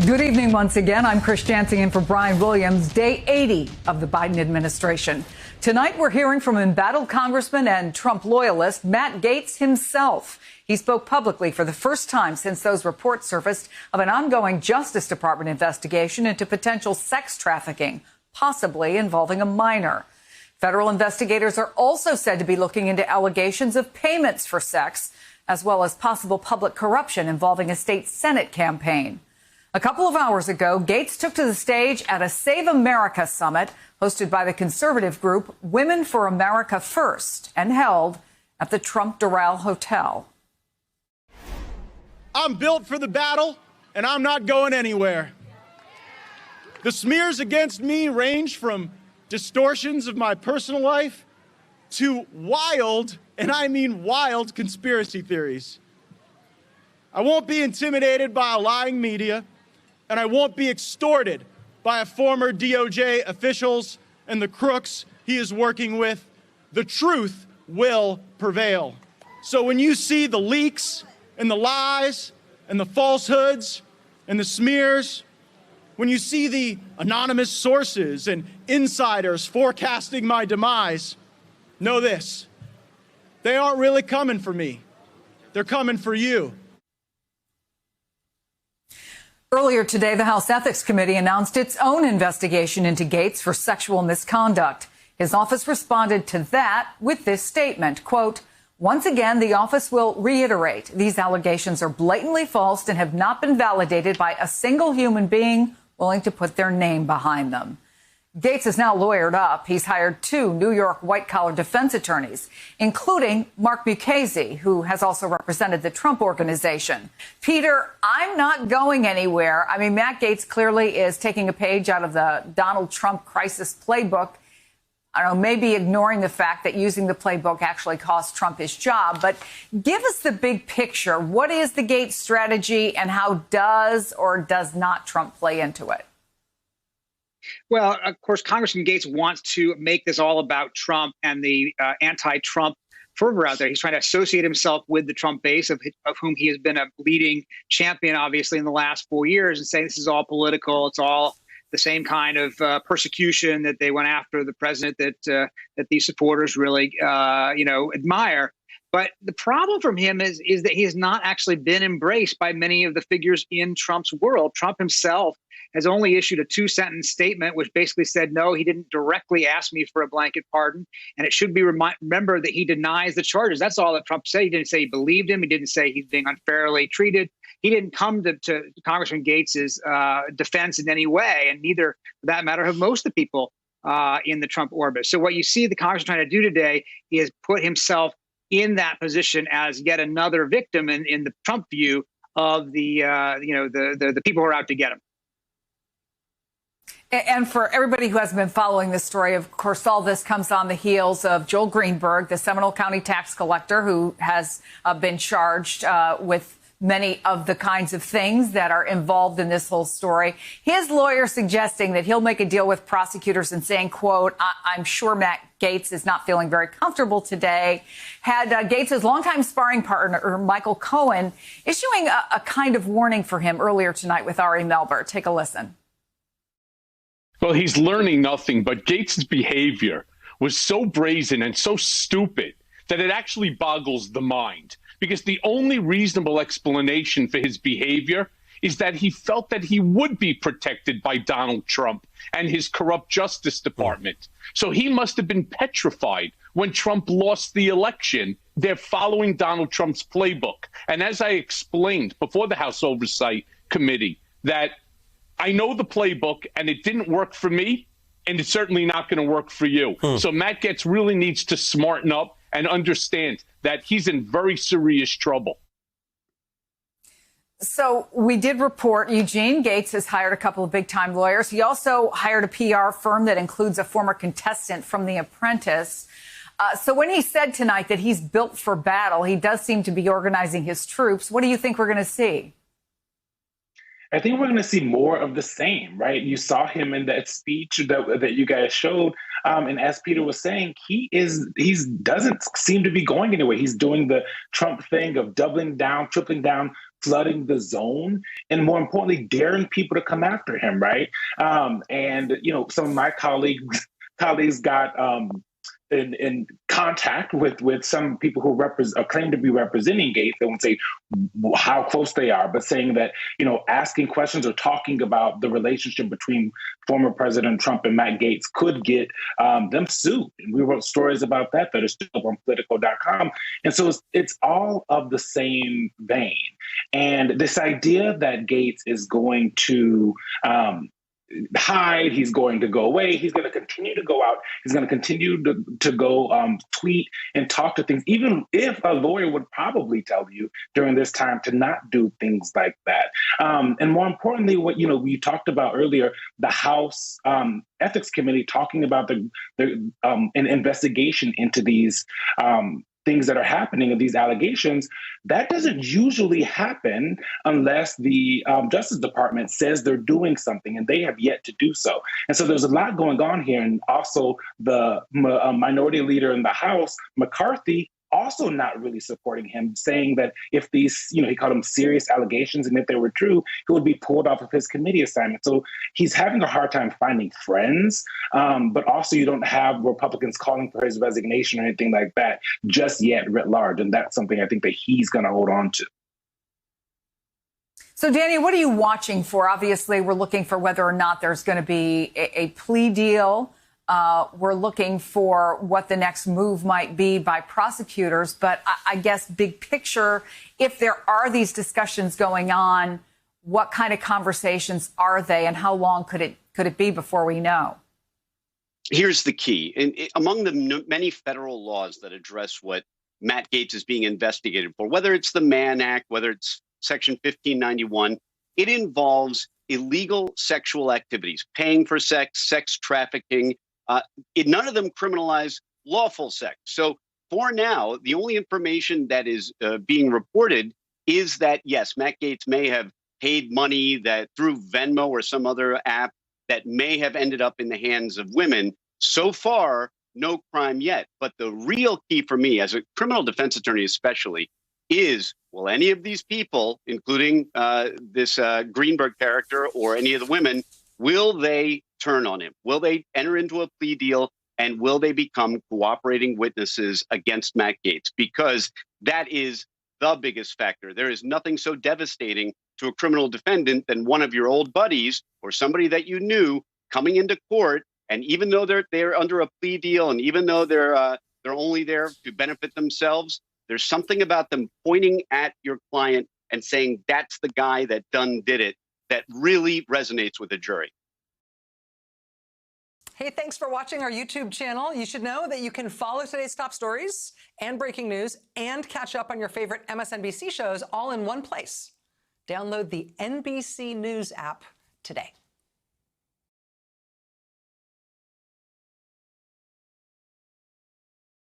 Good evening once again. I'm Chris Jansing in for Brian Williams, day 80 of the Biden administration. Tonight, we're hearing from embattled Congressman and Trump loyalist Matt Gaetz himself. He spoke publicly for the first time since those reports surfaced of an ongoing Justice Department investigation into potential sex trafficking, possibly involving a minor. Federal investigators are also said to be looking into allegations of payments for sex, as well as possible public corruption involving a state Senate campaign. A couple of hours ago, Gaetz took to the stage at a Save America summit hosted by the conservative group Women for America First and held at the Trump Doral Hotel. I'm built for the battle, and I'm not going anywhere. The smears against me range from distortions of my personal life to wild, and I mean wild, conspiracy theories. I won't be intimidated by a lying media, and I won't be extorted by a former DOJ officials and the crooks he is working with. The truth will prevail. So when you see the leaks and the lies and the falsehoods and the smears, when you see the anonymous sources and insiders forecasting my demise, know this: they aren't really coming for me. They're coming for you. Earlier today, the House Ethics Committee announced its own investigation into Gaetz for sexual misconduct. His office responded to that with this statement, quote, "Once again, the office will reiterate these allegations are blatantly false and have not been validated by a single human being willing to put their name behind them." Gaetz is now lawyered up. He's hired 2 New York white-collar defense attorneys, including Mark Mukasey, who has also represented the Trump Organization. Peter, I'm not going anywhere. I mean, Matt Gaetz clearly is taking a page out of the Donald Trump crisis playbook. I don't know, maybe ignoring the fact that using the playbook actually cost Trump his job. But give us the big picture. What is the Gaetz strategy, and how does or does not Trump play into it? Well, of course, Congressman Gaetz wants to make this all about Trump and the anti-Trump fervor out there. He's trying to associate himself with the Trump base, of whom he has been a leading champion, obviously, in the last 4 years, and saying this is all political. It's all the same kind of persecution that they went after the president that these supporters really, admire. But the problem from him is that he has not actually been embraced by many of the figures in Trump's world. Trump himself has only issued a 2-sentence statement, which basically said, no, he didn't directly ask me for a blanket pardon. And it should be remembered that he denies the charges. That's all that Trump said. He didn't say he believed him. He didn't say he's being unfairly treated. He didn't come to Congressman Gaetz's defense in any way. And neither, for that matter, have most of the people in the Trump orbit. So what you see the Congress trying to do today is put himself in that position as yet another victim in the Trump view of the people who are out to get him. And for everybody who hasn't been following this story, of course, all this comes on the heels of Joel Greenberg, the Seminole County tax collector, who has been charged with many of the kinds of things that are involved in this whole story. His lawyer suggesting that he'll make a deal with prosecutors and saying, quote, I'm sure Matt Gaetz is not feeling very comfortable today. Had Gaetz's longtime sparring partner, Michael Cohen, issuing a kind of warning for him earlier tonight with Ari Melber. Take a listen. Well, he's learning nothing, but Gaetz's behavior was so brazen and so stupid that it actually boggles the mind. Because the only reasonable explanation for his behavior is that he felt that he would be protected by Donald Trump and his corrupt Justice Department. So he must have been petrified when Trump lost the election. They're following Donald Trump's playbook. And as I explained before the House Oversight Committee, that I know the playbook and it didn't work for me, and it's certainly not going to work for you. So Matt Gaetz really needs to smarten up and understand that he's in very serious trouble. So we did report Eugene Gaetz has hired a couple of big-time lawyers. He also hired a PR firm that includes a former contestant from The Apprentice. So when he said tonight that he's built for battle, he does seem to be organizing his troops. What do you think we're going to see? I think we're going to see more of the same, right? You saw him in that speech that you guys showed, and as Peter was saying, he doesn't seem to be going anywhere. He's doing the Trump thing of doubling down, tripling down, flooding the zone, and more importantly, daring people to come after him, right? And some of my colleagues got in contact with some people who claim to be representing Gates. They won't say how close they are, but saying that, asking questions or talking about the relationship between former President Trump and Matt Gaetz could get them sued. And we wrote stories about that are still up on Politico.com. And so it's all of the same vein. And this idea that Gaetz is going to hide, he's going to go away, he's going to continue to go out, he's going to continue to go tweet and talk to things, even if a lawyer would probably tell you during this time to not do things like that. And more importantly, what we talked about earlier, the House Ethics Committee talking about an investigation into these things that are happening and these allegations, that doesn't usually happen unless the Justice Department says they're doing something, and they have yet to do so. And so there's a lot going on here. And also the minority leader in the House, McCarthy, also not really supporting him, saying that if these, he called them serious allegations, and if they were true, he would be pulled off of his committee assignment. So he's having a hard time finding friends, but also you don't have Republicans calling for his resignation or anything like that just yet writ large. And that's something I think that he's going to hold on to. So, Danny, what are you watching for? Obviously, we're looking for whether or not there's going to be a plea deal. We're looking for what the next move might be by prosecutors. But I guess big picture, if there are these discussions going on, what kind of conversations are they, and how long could it be before we know? Here's the key. Among the many federal laws that address what Matt Gaetz is being investigated for, whether it's the Mann Act, whether it's Section 1591, it involves illegal sexual activities, paying for sex, sex trafficking. None of them criminalize lawful sex. So for now, the only information that is being reported is that, yes, Matt Gaetz may have paid money that through Venmo or some other app that may have ended up in the hands of women. So far, no crime yet. But the real key for me as a criminal defense attorney especially is, will any of these people, including this Greenberg character or any of the women, will they turn on him? Will they enter into a plea deal, and will they become cooperating witnesses against Matt Gaetz? Because that is the biggest factor. There is nothing so devastating to a criminal defendant than one of your old buddies or somebody that you knew coming into court, and even though they're under a plea deal, and even though they're only there to benefit themselves, there's something about them pointing at your client and saying that's the guy that done did it that really resonates with a jury. Hey, thanks for watching our YouTube channel. You should know that you can follow today's top stories and breaking news and catch up on your favorite MSNBC shows all in one place. Download the NBC News app today.